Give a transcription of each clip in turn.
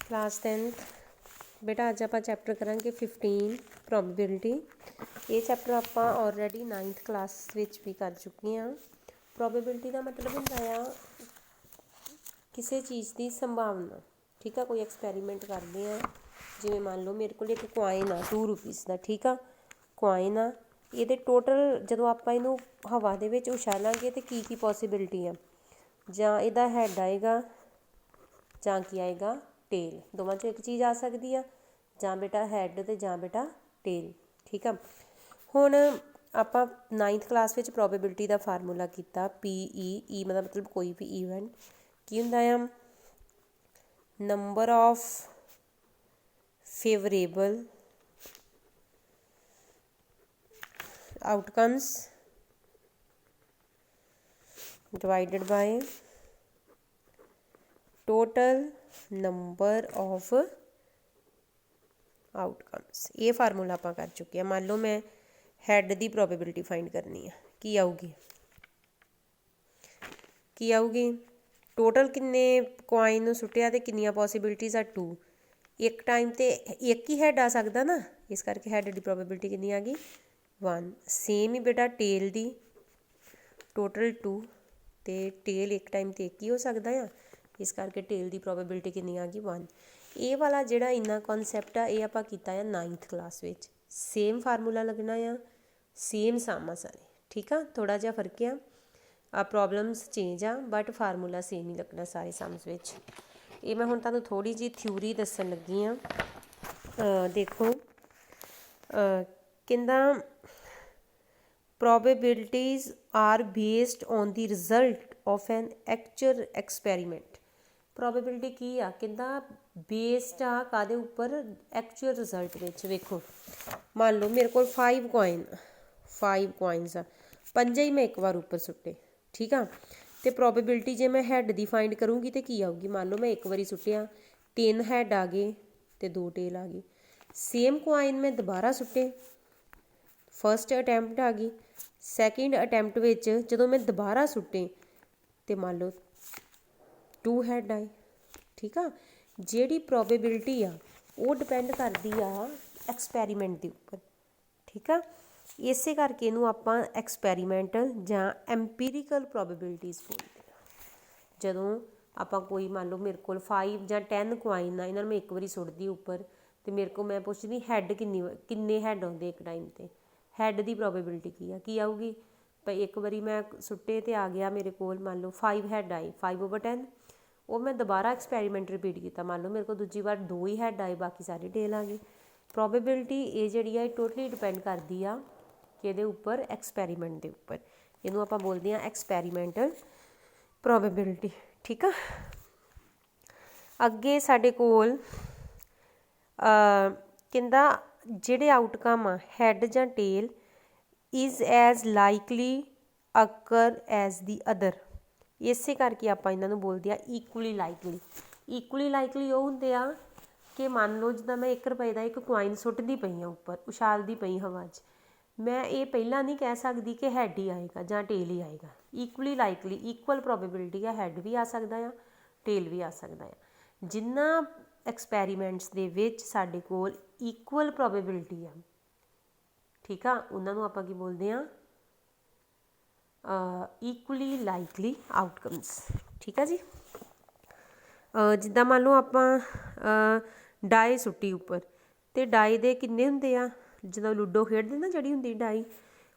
Class 10th बेटा अज आप chapter करांगे 15 प्रोबेबिलिटी। ये चैप्टर आप ऑलरेडी 9th क्लास विच भी कर चुके हैं। प्रोबेबिलिटी का मतलब होंदा आ किसी चीज़ की संभावना। ठीक है, कोई एक्सपैरीमेंट करते हैं जिवें मान लो मेरे को एक कॉइन आ 2 रुपीज़ का। ठीक है, कॉइन आ ये टोटल जो आप इनू हवा दे विच उछालांगे तो की पॉसीबिलिटी है, जां इहदा हैड आएगा जां की आएगा टेल। दोवां चों एक चीज़ आ सकती है, जां बेटा हैड ते जां बेटा टेल। ठीक है, हुण आपां 9th क्लास विच प्रोबेबिलिटी का फार्मूला किया PE मतलब कोई भी ईवेंट की हुंदा है number of favourable outcomes divided by total number of outcomes. ये फार्मूला आप कर चुके हैं। मान लो मैं हैड की प्रोबेबिलिटी फाइंड करनी है, की आऊगी टोटल किन्ने कॉइन सुटिया तो किन्नियां पॉसीबिलिटीज़ आ 2। एक टाइम तो एक ही हैड आ सकता ना, इस करके हैड की प्रोबेबिलिटी कितनी आ गई 1। सेम ही बेटा टेल की टोटल 2 तो टेल एक टाइम तो एक ही हो सकता है, इस करके टेल की प्रोबेबिलिटी कितनी आ गई 1। ये वाला जिहड़ा इन्ना कॉन्सैप्ट आ ये आपां कीता है 9th class which. Same formula लगना आ, सेम सामा सारे। ठीक है, थोड़ा जिहा फर्क आ प्रॉब्लम्स चेंज आ बट फार्मूला सेम ही लगना सारे सम्स विच। ये मैं हुण तुहानूं थोड़ी जी थ्योरी दस्सण लगी हाँ। देखो कहंदा probabilities are based on the result of an actual experiment। Probability की आ कहंदा बेस्ड आ कादे उपर एक्चुअल रिजल्ट विच। वेखो मान लो मेरे को 5 कॉइनस आ, 5 ही मैं एक बार उपर सुट्टे। ठीक है, तो प्रोबेबिलिटी जे मैं हैड दी फाइंड करूँगी तो की आऊगी। मान लो मैं एक बारी सुट्टिया 10 हैड आ गए तो 2 टेल आ गई। सेम कॉइन मैं दोबारा सुट्टे, फर्स्ट अटैम्प्ट आ गई, सैकेंड अटैम्प्ट विच जदों मैं दोबारा सुट्टे तो मान लो 2 हैड आए। ठीक है, जिहड़ी प्रोबेबिलिटी आ वो डिपेंड करती आ एक्सपैरीमेंट के उपर। ठीक है, इस करके इनू आपां एक्सपैरीमेंटल जां एम्पीरिकल प्रोबेबिलिटीज़ बोलते हैं। जदों आपां कोई मान लो मेरे को 5 जां 10 कॉइन आ, इन्हां मैं एक बारी सुट्टदी उपर तो मेरे को मैं पुछदी हैड किन्ने हैड आउंदे एक टाइम ते, हैड की प्रोबेबिलिटी की आऊगी भाई एक बारी मैं सुट्टे तो आ गया मेरे को मान लो 5 हैड आए 5/10। वो मैं दोबारा एक्सपैरीमेंट रिपीट किया, मान लो मेरे को दूजी बार 2 ही हैड आए बाकी सारे टेल आ गए। प्रोबेबिलिटी ये जिहड़ी है टोटली डिपेंड करती आ कि उपर एक्सपैरीमेंट के उपर। इनू आपां बोलते हैं एक्सपैरीमेंटल प्रोबेबिलिटी। ठीक है, अगे साडे कोल कहंदा जिहड़े आउटकम आ हैड जां tail is as likely occur as the other. इसे करके आपां इन्हां नूं बोलदे आ इक्वली लाइकली वो हुंदे आ कि मान लो जिद्दां मैं 1 रुपए का एक कॉइन सुट्टदी पई हाँ उपर उछालदी पई हवा च, मैं ये पहला नहीं कह सकती कि हैड ही आएगा जां टेल ही आएगा। इक्वली लाइकली इक्वल प्रोबेबिलिटी है, हैड भी आ सकता है टेल भी आ सकता है। जिन्ना एक्सपैरीमेंट्स दे विच साडे कोल इक्वल प्रोबेबिलिटी आ, ठीक है, उन्होंने आपां की बोलते हैं इक्वली लाइकली आउटकम्स। ठीक है जी, जिद्दां मान लो आपां डाई सुट्टी उपर तो डाई दे किन्ने हुंदे आ, जिद्दां लूडो खेडदे ना जिहड़ी हुंदी डाई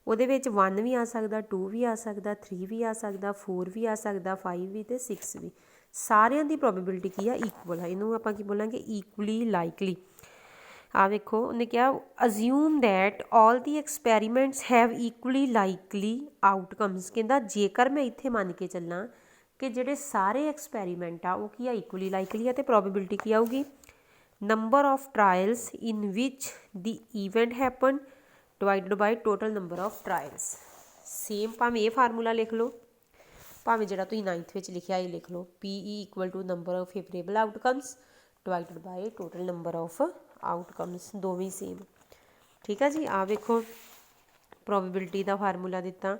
ਉਹਦੇ ਵਿੱਚ 1 भी आ सकता 2 भी आ सकता 3 भी आ सकता 4 भी आ सकता 5 भी तो 6 भी। सारिਆਂ ਦੀ प्रोबेबिलिटी की है इक्वल है। इनू आपां की बोलांगे इक्वली लाइकली। आ देखो उन्हें क्या assume that all the experiments have equally likely outcomes. कहता जेकर मैं इत्थे मान के चलना कि जिहड़े सारे एक्सपैरीमेंट आ वो की आ इक्वली लाइकली है तो प्रोबेबिलिटी की आऊगी number of trials in which the event happen divided by total number of trials. Same भावें ये फार्मूला लिख लो भावें जिहड़ा तुसीं 9th विच लिखिया ये लिख लो PE = number of favourable outcomes divided by total number of outcomes, दोवें सेम। ठीक है जी, आ देखो प्रोबेबिलिटी का फार्मूला दिता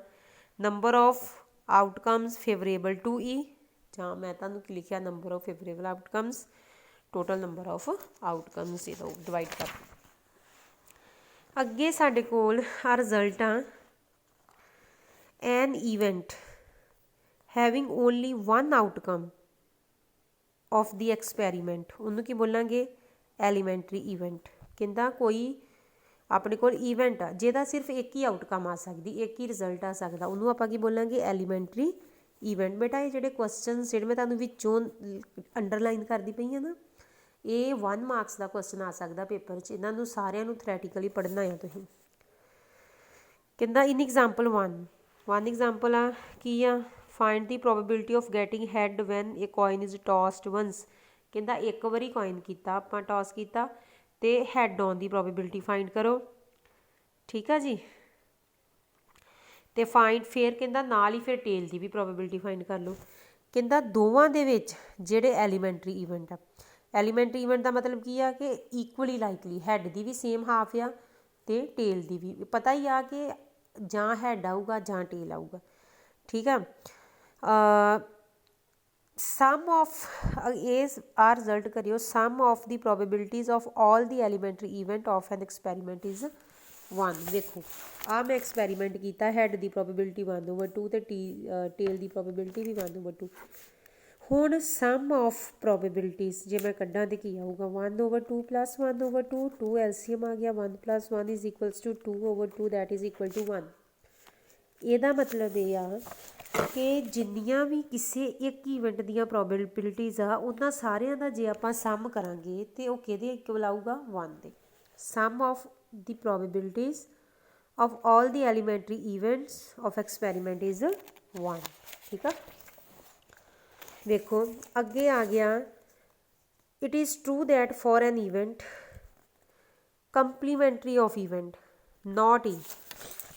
number of outcomes favourable to E, जां मैं तुहानूं की लिखिया number of favourable outcomes total number of outcomes ये डिवाइड कर अगे साडे कोल आ रिजल्ट आ an event having only one outcome of the experiment उन्होंने की बोलांगे एलीमेंटरी ईवेंट कहता कोई अपने कोल ईवेंट आ जिहदा सिर्फ एक ही आउटकम आ सकती एक ही रिजल्ट आ सकता उन्होंने आपां की बोलांगे एलीमेंटरी ईवेंट। बेटा ये जिहड़े क्वेश्चन जिहड़े मैं तुहानूं विचों अंडरलाइन करदी पई हां ना ये 1 मार्क्स का क्वेश्चन आ सकता पेपर च इन्हां नूं सारिआं नूं थ्रैटिकली पढ़ना है तुसीं। कहंदा इन एग्जाम्पल वन एग्जाम्पल आ की आ find the probability of getting head when a coin is tossed once. कहंदा एक बारी कॉइन कीता आपां टॉस कीता ते हैड ऑन दी प्रोबेबिलिटी फाइंड करो। ठीक है जी तो फाइंड फिर कहंदा नाल ही फिर टेल की भी प्रोबेबिलिटी फाइंड कर लो। कहंदा दोवां दे विच जिहड़े एलीमेंटरी ईवेंट आ एलीमेंटरी ईवेंट का मतलब की आ कि इक्वली लाइकली हैड की भी सेम हाफ आ ते टेल की भी पता ही आ कि जां हैड आऊगा जां टेल आऊगा। ठीक है सम ऑफ आ रिजल्ट करियो sum of the probabilities of all the elementary event of an experiment is 1। देखो आ मैं एक्सपैरीमेंट किया हैड की प्रोबेबिलिटी 1/2 तो टेल की प्रोबेबिलिटी भी 1/2। हुण सम ऑफ प्रोबेबिलिटीज़ जे मैं कड्डां तो की आऊगा 1/2 + 1/2 2 एलसीएम आ गया 1 + 1 is equals to 2/2 that is equal to 1। ਇਹਦਾ मतलब ये आ कि जिन्नियां भी किसी एक ईवेंट दियां प्रोबेबिलिटीज़ आ उन्हां सारियां दा जे आपां सम करांगे तो वो किहदे इक्वल आऊगा 1 दे। Sum of the probabilities of all the elementary events of experiment is 1। ठीक है देखो अगे आ गया it is true that for an event complementary of event not E.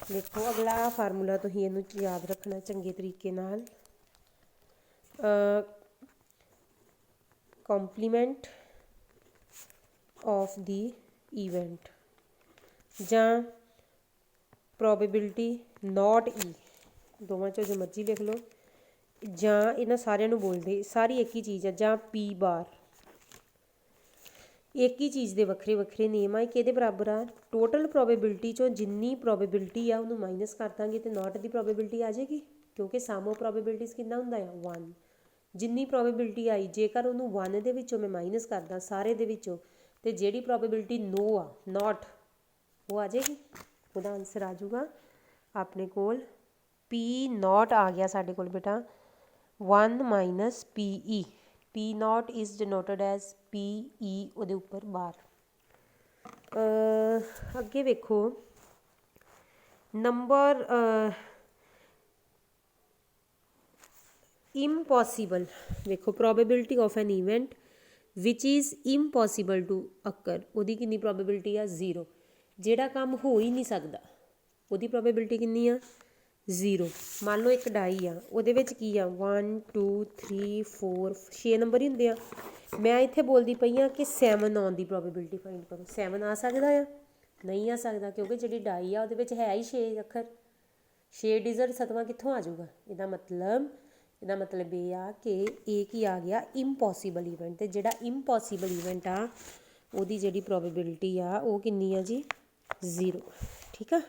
देखो अगला फार्मूला तुसीं इहनूं याद रखना चंगे तरीके नाल कंप्लीमेंट ऑफ द ईवेंट जां प्रोबेबिलिटी नॉट ई दोवां चों जो मर्जी लिख लो जां इन्हां सारिआं नूं बोलदे सारी एक ही चीज़ है जां पी बार एक ही चीज़ के वक्रे वक्रे नेम आ कि बराबर आ टोटल प्रोबेबिलिटी चो जिन्नी प्रोबेबिलिटी आ उन्होंने माइनस कर देंगे तो नॉट की प्रोबेबिलिटी आ जाएगी क्योंकि सम ऑफ प्रोबेबिलिटीज़ कितना होंदा है 1। जिन्नी प्रोबेबिलिटी आई जेकर उन्होंने 1 दे विचों मैं माइनस करदा सारे दे विचों तो जिहड़ी प्रोबेबिलिटी नो आ नॉट वो आ जाएगी उसका आंसर आ जाऊगा अपने कोल पी नॉट आ गया साढ़े कोल बेटा 1 - PE। P not is denoted as PE उहदे उपर बार। अगे वेखो नंबर इम्पॉसिबल वेखो probability of an event which is impossible to occur उहदी कितनी प्रोबेबिलिटी आ 0। जिहड़ा काम हो ही नहीं सकता उहदी प्रोबेबिलिटी कितनी आ 0। मान लो एक डाई आ उहदे विच की आ 1 2 3 4 6 नंबर ही होंदे आ मैं इत्थे बोलदी पई हाँ कि 7 आउण दी प्रोबेबिलिटी फाइंड करो 7 आ सकदा आ नहीं आ सकदा क्योंकि जिहड़ी डाई आ उहदे विच है ही 6 अखर 6 डिजिट 7वां कित्थों आ जाऊगा। ਇਹਦਾ मतलब ये आ कि एक ही आ गया इम्पॉसिबल ईवेंट तो जिहड़ा इम्पॉसिबल ईवेंट आ उहदी जिहड़ी प्रोबेबिलिटी आ वो कितनी आ जी 0। ठीक है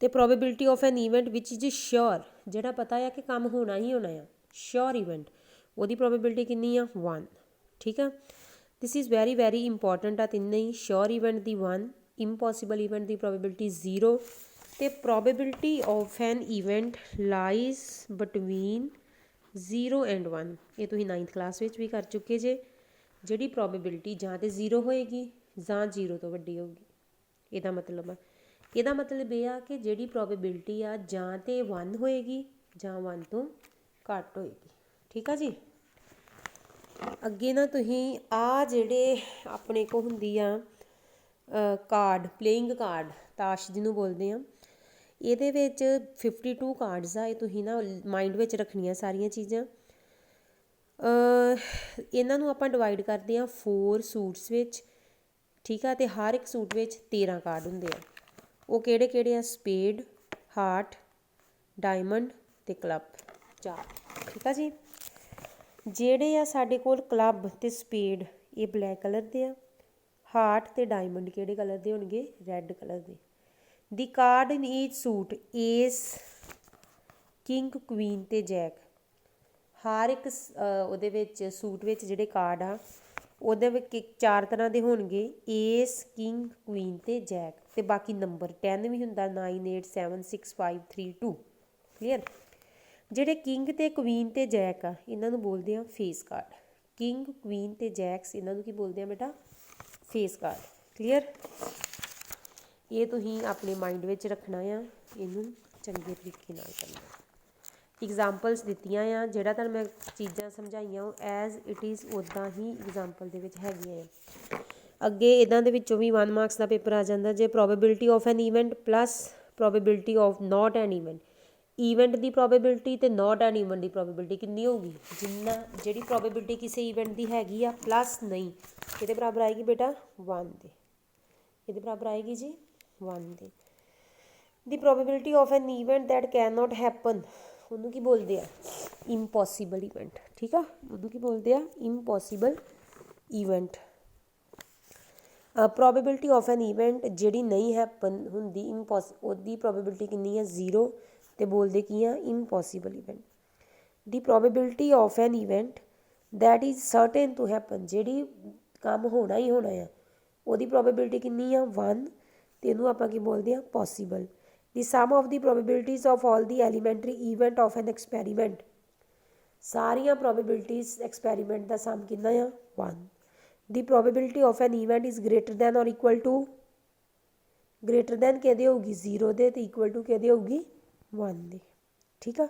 तो probability of an event which is sure जिहड़ा पता है कि काम होना ही होना है श्योर ईवेंट वो प्रोबेबिलिटी कितनी आ 1। ठीक है दिस इज़ वेरी इंपॉर्टेंट आ तिन्ने ही श्योर ईवेंट की 1 इम्पॉसिबल ईवेंट की प्रोबेबिलिटी 0 तो probability of an event lies between 0 and 1 ये तुसीं 9th क्लास में भी कर चुके जे जिहड़ी प्रोबेबिलिटी जां तो 0 होएगी जां 0 तो वड्डी होगी। ਇਹਦਾ मतलब ये आ कि जिहड़ी प्रोबेबिलिटी आ जां तो 1 होएगी जां 1 तो घट होएगी। ठीक है जी अगे ना तुसीं आ जिहड़े अपने को हुंदी आ कार्ड प्लेइंग कार्ड ताश जिन्हों बोलते हैं ये 52 कार्ड्स आ तुसीं ना माइंड में रखनिया सारिया चीज़ां। इन्हों आपां डिवाइड करते हैं 4 सूट्स विच। ठीक है तो हर एक सूट में 13 कार्ड होंगे आ वो किहड़े किहड़े आ स्पेड हार्ट डायमंड ते क्लब 4। ठीक है जी ਜਿਹੜੇ ਆ ਸਾਡੇ ਕੋਲ ਕਲੱਬ ਤੇ ਸਪੇਡ ਇਹ ਬਲੈਕ ਕਲਰ ਦੇ ਆ, ਹਾਰਟ ਤੇ ਡਾਇਮੰਡ ਕਿਹੜੇ ਕਲਰ ਦੇ ਹੋਣਗੇ, ਰੈੱਡ ਕਲਰ ਦੇ। ਦੀ ਕਾਰਡ ਇਨ ਈਚ ਸੂਟ ਏਸ, ਕਿੰਗ, ਕੁਈਨ ਤੇ ਜੈਕ। ਹਰ ਇੱਕ ਉਹਦੇ ਵਿੱਚ ਸੂਟ ਵਿੱਚ ਜਿਹੜੇ ਕਾਰਡ ਆ ਉਹਦੇ ਵਿੱਚ 4 ਤਰ੍ਹਾਂ ਦੇ ਹੋਣਗੇ, ਏਸ, ਕਿੰਗ, ਕੁਈਨ ਤੇ ਜੈਕ, ਤੇ ਬਾਕੀ ਨੰਬਰ 10 ਵੀ ਹੁੰਦਾ, 9 8 7 6 5 3 2। ਕਲੀਅਰ। ਜਿਹੜੇ ਕਿੰਗ ਤੇ ਕੁਈਨ ਤੇ ਜੈਕ ਆ ਇਹਨਾਂ ਨੂੰ ਬੋਲਦੇ ਆ ਫੇਸ ਕਾਰਡ। ਕਿੰਗ, ਕੁਈਨ ਤੇ ਜੈਕਸ ਇਹਨਾਂ ਨੂੰ ਕੀ ਬੋਲਦੇ ਆ ਬੇਟਾ, ਫੇਸ ਕਾਰਡ। ਕਲੀਅਰ। ਇਹ ਤੁਸੀਂ ਆਪਣੇ ਮਾਈਂਡ ਵਿੱਚ ਰੱਖਣਾ ਆ, ਇਹਨੂੰ ਚੰਗੇ ਤਰੀਕੇ ਨਾਲ ਕਰਨਾ। ਐਗਜ਼ਾਮਪਲਸ ਦਿੱਤੀਆਂ ਆ, ਜਿਹੜਾ ਤੁਹਾਨੂੰ ਮੈਂ ਚੀਜ਼ਾਂ ਸਮਝਾਈਆਂ ਉਹ ਐਜ਼ ਇਟ ਇਜ਼ ਉੱਦਾਂ ਹੀ ਐਗਜ਼ਾਮਪਲ ਦੇ ਵਿੱਚ ਹੈਗੀਆਂ ਆ। ਅੱਗੇ ਇਹਨਾਂ ਦੇ ਵਿੱਚੋਂ ਵੀ 1 ਮਾਰਕਸ ਦਾ ਪੇਪਰ ਆ ਜਾਂਦਾ ਜੇ probability of an event plus probability of note N event. Event ਦੀ ਪ੍ਰੋਬੇਬਿਲਿਟੀ ਤੇ ਨੋਟ ਐਨ ਈਵੈਂਟ ਦੀ ਪ੍ਰੋਬੇਬਿਲਿਟੀ ਕਿੰਨੀ ਹੋਊਗੀ, ਜਿੰਨਾ ਜਿਹੜੀ ਪ੍ਰੋਬੇਬਿਲਿਟੀ ਕਿਸੇ ਈਵੈਂਟ ਦੀ ਹੈਗੀ ਆ ਪਲੱਸ ਨਹੀਂ, ਇਹਦੇ ਬਰਾਬਰ ਆਏਗੀ ਬੇਟਾ 1 ਦੇ। ਇਹਦੇ ਬਰਾਬਰ ਆਏਗੀ ਜੀ 1 ਦੇ। ਦੀ probability of an event that can not happen ਉਹਨੂੰ ਕੀ ਬੋਲਦੇ ਆ, ਇੰਪੋਸੀਬਲ ਈਵੈਂਟ। ਠੀਕ ਆ, ਉਹਨੂੰ ਕੀ ਬੋਲਦੇ ਆ, impossible event. Probability of an event ਜਿਹੜੀ ਨਹੀਂ ਹੈਪਨ ਹੁੰਦੀ ਉਹਦੀ ਪ੍ਰੋਬੇਬਿਲਿਟੀ ਕਿੰਨੀ ਆ 0, ਤੇ ਬੋਲਦੇ ਕੀ ਆ, ਇੰਪੋਸੀਬਲ ਈਵੈਂਟ। ਦੀ probability of an event that is certain to happen ਜਿਹੜੀ ਕੰਮ ਹੋਣਾ ਹੀ ਹੋਣਾ ਆ ਉਹਦੀ ਪ੍ਰੋਬੇਬਿਲਿਟੀ ਕਿੰਨੀ ਆ 1, ਤੇ ਇਹਨੂੰ ਆਪਾਂ ਕੀ ਬੋਲਦੇ ਆ, possible. The some of the ਪ੍ਰੋਬੇਬਿਲਿਟੀਜ਼ of all the elementary event of N experiment. ਸਾਰੀਆਂ ਪ੍ਰੋਬੇਬਿਲਿਟੀਜ਼ ਐਕਸਪੈਰੀਮੈਂਟ ਦਾ ਸਮ ਕਿੰਨਾ ਆ 1। ਦੀ probability of an event is greater then ਔਰ ਇਕੁਅਲ ਟੂ, ਗ੍ਰੇਟਰ ਦੈਨ ਕਿਹਦੇ ਹੋਊਗੀ 0 ਦੇ, ਤੇ ਇਕੁਅਲ ਟੂ ਕਿਹਦੇ ਹੋਊਗੀ 1 ਦੇ। ਠੀਕ ਆ।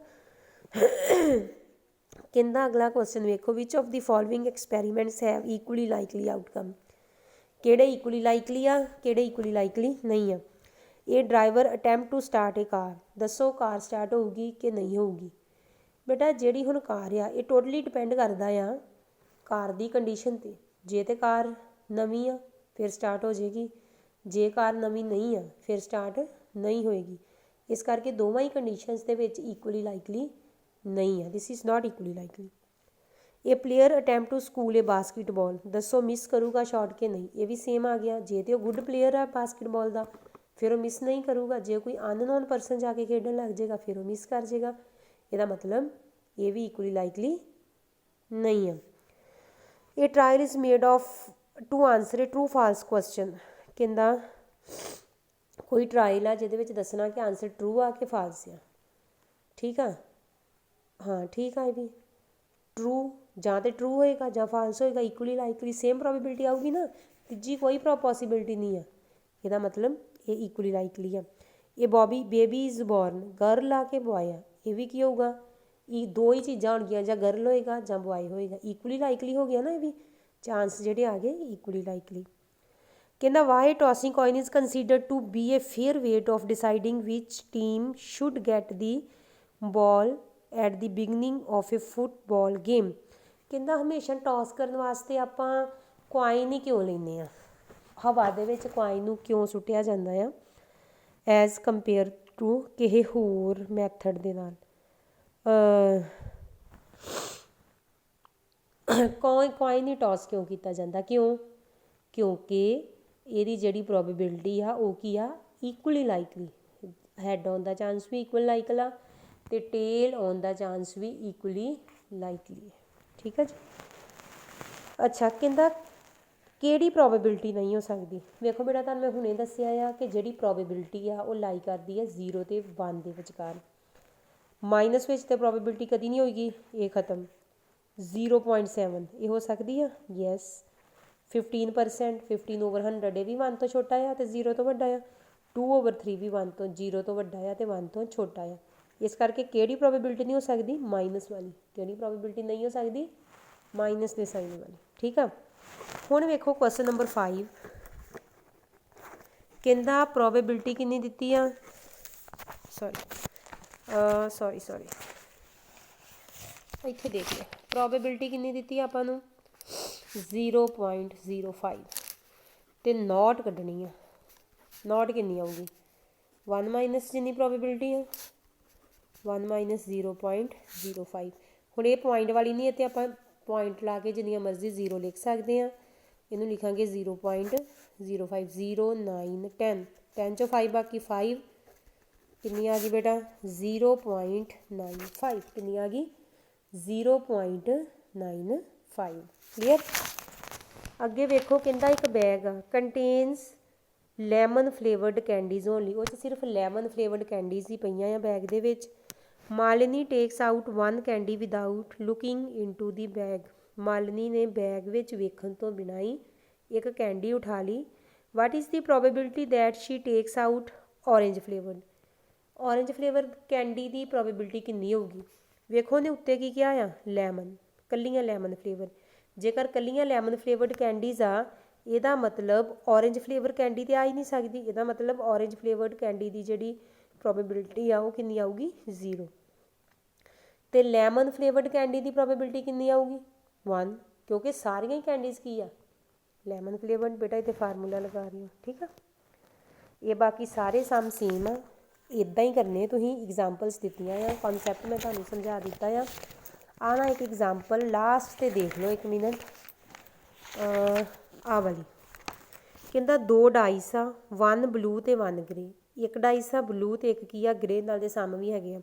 ਕਹਿੰਦਾ ਅਗਲਾ ਕੁਐਸਚਨ ਵੇਖੋ, which of the following experiments have equally likely outcome. ਕਿਹੜੇ ਇਕੁਅਲੀ ਲਾਈਕਲੀ ਆ, ਕਿਹੜੇ ਇਕੁਅਲੀ ਲਾਈਕਲੀ ਨਹੀਂ ਆ। ਇਹ ਡਰਾਈਵਰ ਅਟੈਂਪਟ ਟੂ ਸਟਾਰਟ ਏ ਕਾਰ, ਦੱਸੋ ਕਾਰ ਸਟਾਰਟ ਹੋਊਗੀ ਕਿ ਨਹੀਂ ਹੋਊਗੀ। ਬੇਟਾ ਜਿਹੜੀ ਹੁਣ ਕਾਰ ਆ ਇਹ ਟੋਟਲੀ ਡਿਪੈਂਡ ਕਰਦਾ ਆ ਕਾਰ ਦੀ ਕੰਡੀਸ਼ਨ 'ਤੇ। ਜੇ ਤਾਂ ਕਾਰ ਨਵੀਂ ਆ ਫਿਰ ਸਟਾਰਟ ਹੋ ਜਾਏਗੀ, ਜੇ ਕਾਰ ਨਵੀਂ ਨਹੀਂ ਆ ਫਿਰ ਸਟਾਰਟ ਨਹੀਂ ਹੋਏਗੀ। ਇਸ ਕਰਕੇ ਦੋਵਾਂ ਹੀ ਕੰਡੀਸ਼ਨਸ ਦੇ ਵਿੱਚ ਇਕੁਅਲੀ ਲਾਈਕਲੀ ਨਹੀਂ ਆ, this is not equally likely. ਇਹ player attempt to school a basketball, ਦੱਸੋ ਮਿਸ ਕਰੂਗਾ ਸ਼ਾਟ ਕਿ ਨਹੀਂ। ਇਹ ਵੀ ਸੇਮ ਆ ਗਿਆ, ਜੇ ਤਾਂ ਉਹ ਗੁੱਡ ਪਲੇਅਰ ਆ ਬਾਸਕਿਟਬਾਲ ਦਾ ਫਿਰ ਉਹ ਮਿਸ ਨਹੀਂ ਕਰੂਗਾ, ਜੇ ਕੋਈ ਅਨਨੋਨ ਪਰਸਨ ਜਾ ਕੇ ਖੇਡਣ ਲੱਗ ਜਾਏਗਾ ਫਿਰ ਉਹ ਮਿਸ ਕਰ ਜਾਏਗਾ। ਇਹਦਾ ਮਤਲਬ ਇਹ ਵੀ ਇਕੁਅਲੀ ਲਾਈਕਲੀ ਨਹੀਂ ਆ। ਇਹ trial is made of to answer a true false question. ਕਹਿੰਦਾ ਕੋਈ ਟਰਾਇਲ ਆ ਜਿਹਦੇ ਵਿੱਚ ਦੱਸਣਾ ਕਿ ਆਨਸਰ ਟਰੂ ਆ ਕਿ ਫਾਲਸ ਆ। ਠੀਕ ਆ, ਹਾਂ ਠੀਕ ਆ, ਇਹ ਵੀ ਟਰੂ ਜਾਂ ਤਾਂ ਟਰੂ ਹੋਏਗਾ ਜਾਂ ਫਾਲਸ ਹੋਏਗਾ, ਇਕੁਅਲੀ ਲਾਈਕਲੀ ਸੇਮ ਪ੍ਰੋਬੇਬਿਲਿਟੀ ਆਊਗੀ ਨਾ, ਤੀਜੀ ਕੋਈ ਪੋਸੀਬਿਲਿਟੀ ਨਹੀਂ ਆ। ਇਹਦਾ ਮਤਲਬ ਇਹ ਇਕੁਅਲੀ ਲਾਈਕਲੀ ਆ। ਇਹ ਬੇਬੀ ਇਜ਼ ਬੋਰਨ, ਗਰਲ ਆ ਕੇ ਬੋਆਏ ਆ, ਇਹ ਵੀ ਕੀ ਹੋਊਗਾ, ਇਹ ਦੋ ਹੀ ਚੀਜ਼ਾਂ ਹੋਣਗੀਆਂ, ਜਾਂ ਗਰਲ ਹੋਏਗਾ ਜਾਂ ਬੋਆਏ ਹੋਏਗਾ, ਇਕੁਅਲੀ ਲਾਈਕਲੀ ਹੋ ਗਿਆ ਨਾ। ਇਹ ਵੀ ਚਾਂਸ ਜਿਹੜੇ ਆ ਗਏ ਇਕੁਅਲੀ ਲਾਈਕਲੀ। ਕਹਿੰਦਾ why tossing coin is considered to be a fair way of deciding which team should get the ball at the beginning of a football game. ਕਹਿੰਦਾ ਹਮੇਸ਼ਾ ਟੌਸ ਕਰਨ ਵਾਸਤੇ ਆਪਾਂ ਕੁਆਇਨ ਹੀ ਕਿਉਂ ਲੈਂਦੇ ਹਾਂ, ਹਵਾ ਦੇ ਵਿੱਚ ਕੁਆਇਨ ਨੂੰ ਕਿਉਂ ਸੁੱਟਿਆ ਜਾਂਦਾ ਆ ਐਜ਼ ਕੰਪੇਅਰ ਟੂ ਕਿਸੇ ਹੋਰ ਮੈਥਡ ਦੇ ਨਾਲ। ਕੁਆਇਨ ਹੀ ਟੌਸ ਕਿਉਂ ਕੀਤਾ ਜਾਂਦਾ, ਕਿਉਂ, ਕਿਉਂਕਿ ਇਹਦੀ ਜਿਹੜੀ ਪ੍ਰੋਬੇਬਿਲਿਟੀ ਆ ਉਹ ਕੀ ਆ, ਇਕੁਅਲੀ ਲਾਈਕਲੀ। ਹੈਡ ਆਉਣ ਦਾ ਚਾਂਸ ਵੀ ਇਕੁਅਲ ਲਾਈਕਲ ਆ ਅਤੇ ਟੇਲ ਆਉਣ ਦਾ ਚਾਂਸ ਵੀ ਇਕੁਅਲੀ ਲਾਈਕਲੀ ਹੈ। ਠੀਕ ਹੈ ਜੀ। ਅੱਛਾ, ਕਹਿੰਦਾ ਕਿਹੜੀ ਪ੍ਰੋਬੇਬਿਲਿਟੀ ਨਹੀਂ ਹੋ ਸਕਦੀ। ਵੇਖੋ ਬੇਟਾ ਤੁਹਾਨੂੰ ਮੈਂ ਹੁਣੇ ਦੱਸਿਆ ਆ ਕਿ ਜਿਹੜੀ ਪ੍ਰੋਬੇਬਿਲਿਟੀ ਆ ਉਹ ਲਾਈ ਕਰਦੀ ਹੈ 0 ਅਤੇ 1 ਦੇ ਵਿਚਕਾਰ। ਮਾਈਨਸ ਵਿੱਚ ਤਾਂ ਪ੍ਰੋਬੇਬਿਲਿਟੀ ਕਦੀ ਨਹੀਂ ਹੋਏਗੀ, ਇਹ ਖਤਮ। 0.7 ਇਹ ਹੋ ਸਕਦੀ ਆ, ਯੈਸ। 15%, 15/100 ਇਹ ਵੀ 1 ਤੋਂ ਛੋਟਾ ਆ ਅਤੇ 0 ਤੋਂ ਵੱਡਾ ਆ। 2/3 ਵੀ 1 ਤੋਂ 0 ਤੋਂ ਵੱਡਾ ਆ ਅਤੇ 1 ਤੋਂ ਛੋਟਾ ਆ। ਇਸ ਕਰਕੇ ਕਿਹੜੀ ਪ੍ਰੋਬੇਬਿਲਿਟੀ ਨਹੀਂ ਹੋ ਸਕਦੀ, ਮਾਈਨਸ ਵਾਲੀ। ਕਿਹੜੀ ਪ੍ਰੋਬੇਬਿਲਿਟੀ ਨਹੀਂ ਹੋ ਸਕਦੀ, ਮਾਈਨਸ ਦੇ ਸਾਈਨ ਵਾਲੀ। ਠੀਕ ਆ। ਹੁਣ ਵੇਖੋ ਕੁਐਸਚਨ ਨੰਬਰ 5। ਕਹਿੰਦਾ ਪ੍ਰੋਬੇਬਿਲਿਟੀ ਕਿੰਨੀ ਦਿੱਤੀ ਆ, ਸੌਰੀ ਇੱਥੇ ਦੇਖ ਲਓ। ਪ੍ਰੋਬੇਬਿਲਿਟੀ ਕਿੰਨੀ ਦਿੱਤੀ ਆ ਆਪਾਂ ਨੂੰ 0.05 ਅਤੇ ਨੋਟ ਕੱਢਣੀ ਆ। ਨੋਟ ਕਿੰਨੀ ਆਊਗੀ 1 ਮਾਈਨਸ ਜਿੰਨੀ ਪ੍ਰੋਬੇਬਿਲਿਟੀ ਆ 1 ਮਾਈਨਸ 0.05। ਹੁਣ ਇਹ ਪੁਆਇੰਟ ਵਾਲੀ ਨਹੀਂ, ਇਹ 'ਤੇ ਆਪਾਂ पॉइंट ला के जिन्नियां मर्जी 0 लिख सकते हैं। इनू लिखांगे 0.05 0 9 10 10 चो 5 बाकी 5 कितनी आ गई बेटा 0.95 कितनी आ गई 0.95 क्लीयर। अगे वेखो कहता एक बैग आ contains lemon flavoured candies only वो सिर्फ लैमन फ्लेवर्ड कैंडीज़ ही पईयां बैग दे विच। Malini takes out one candy without looking into the bag. Malini ने बैग विच वेखण तो बिना ही एक कैंडी उठा ली। What is the probability that she takes out orange flavoured. Orange flavour candy की प्रोबेबिलिटी कितनी होगी। वेखो ने उत्ते की क्या आ लैमन कलियां लैमन फ्लेवर। जेकर कलियां लैमन फ्लेवर्ड कैंडीज़ आ ਇਹਦਾ मतलब ऑरेंज फ्लेवर कैंडी तो आ ही नहीं सकती। ਇਹਦਾ मतलब ऑरेंज फ्लेवर्ड कैंडी की जी प्रोबेबिलिटी आ कितनी आऊगी 0। तो लैमन फ्लेवर्ड कैंडी की प्रोबेबिलिटी कितनी आऊगी 1 क्योंकि सारिया ही कैंडीज़ की आ लैमन फ्लेवर्ड। बेटा इतने फार्मूला लगा रही हो ठीक है। ये बाकी सारे सम सेम आ इदा ही करने तुम एग्जाम्पल्स दित्तियां आ कॉन्सैप्ट मैं तुम्हें समझा दिता आ। आना एक एग्जाम्पल लास्ट से देख लो 1 मिनट आ वाली कहता 2 डाइस आ 1 ब्लू तो 1 ग्रे। एक डाइस आ ब्लू तो एक की आ ग्रे नाल दे सम भी है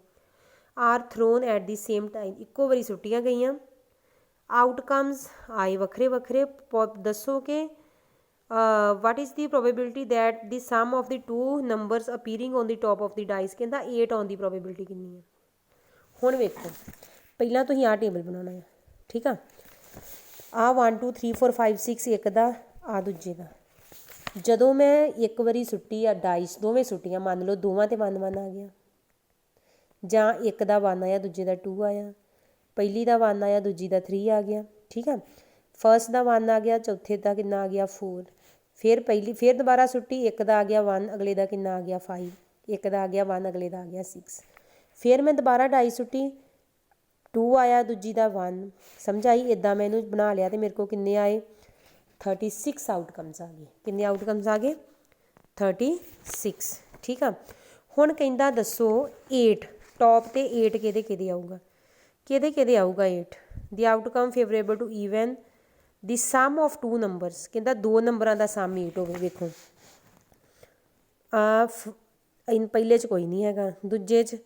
are thrown at the same time इक्को वारी सुट्टियां गई। आउटकम्स आए वक्रे वक्रे दसो कि what is the probability that the sum of the 2 numbers appearing on the top of the dice कहता 8 आने की प्रोबेबिलिटी कितनी है। हुण वेखो पहला तुसीं आ टेबल बनाना है ठीक आ 1 2 3 4 5 6 एक दा आ दूजे का। जदों मैं एक बारी सुट्टी आ डाइस दोवें सुट्टियां मान लो दोवां ते 1 1 आ गया जां एक दा 1 आया दूजे का 2 आया पहली का 1 आया दूजी का 3 आ गया ठीक है। फर्स्ट का 1 आ गया चौथे का कितना आ गया 4 फिर पहली फिर दोबारा सुट्टी एक का आ गया 1 अगले का कितना आ गया 5 एक का आ गया 1 अगले का आ गया 6 फिर मैं दोबारा डाई सुट्टी 2 आया दूजी का 1 समझ आई इदा मैं इनू बना लिया तो मेरे को किन्ने आए 36 आउटकम्स आ गए। किन्ने आउटकम्स आ गए 36 ठीक है। हुण कहंदा दसो 8 टॉप ते 8 किहदे किहदे आऊगा किहदे किहदे आऊगा 8 the outcome favourable to even the sum of 2 numbers कहंदा 2 नंबरां दा सम 8 होवे। वेखो इन पहले च कोई नहीं हैगा दूजे च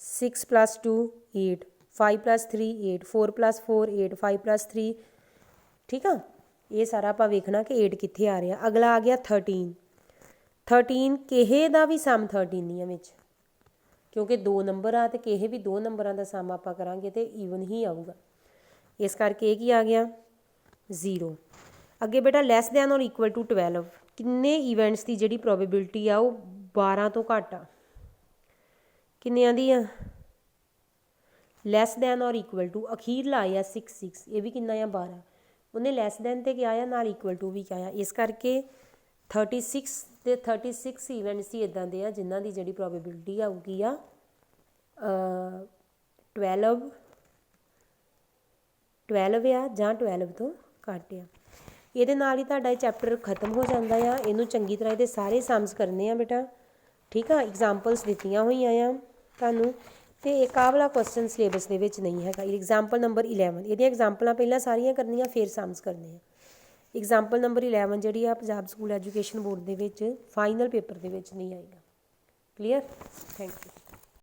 6 + 2 8 5 + 3 8 4 + 4 8 5 + 3 ठीक है। ये सारा आप वेखना कि 8 कित्थे आ रहा। अगला आ गया 13 किहे दा भी सम 13 नहीं है विच क्योंकि 2 नंबर आ तो किहे भी 2 नंबरां दा सम आप करांगे तो ईवन ही आऊगा इस करके की आ गया 0। अगे बेटा लैस दैन और इक्वल टू 12 किन्ने ईवेंट्स की जी प्रोबेबिलिटी आ 12 तो घट आ किन्नियां दी आ लैस दैन और इक्वल टू अखीरला आया 6 6 ये भी किन्ना आ 12 उन्हें लैस दैन तो क्या आया नाल इक्वल टू भी क्या आया इस करके 36 ते 36 ईवेंट्स ही इदां दे आ जिन्हां दी जिहड़ी प्रोबेबिलिटी आऊगी आ 12 आ जां 12 तो घट आ। ये नाल ही तुहाडा चैप्टर खत्म हो जाता है। इनू चंगी तरह ये सारे सम्स करने आ बेटा ठीक है। एग्जाम्पल्स दित्तियां होईयां आ तुहानूं तो एक आ वाला क्वेश्चन सिलेबस दे विच नहीं है। एग्जाम्पल नंबर 11 ये एग्जाम्पल पहला सारियां करनियां फिर सम्स करने हैं। एग्जाम्पल नंबर 11 जी पंजाब स्कूल एजुकेशन बोर्ड के फाइनल पेपर के नहीं आएगा। Clear thank you.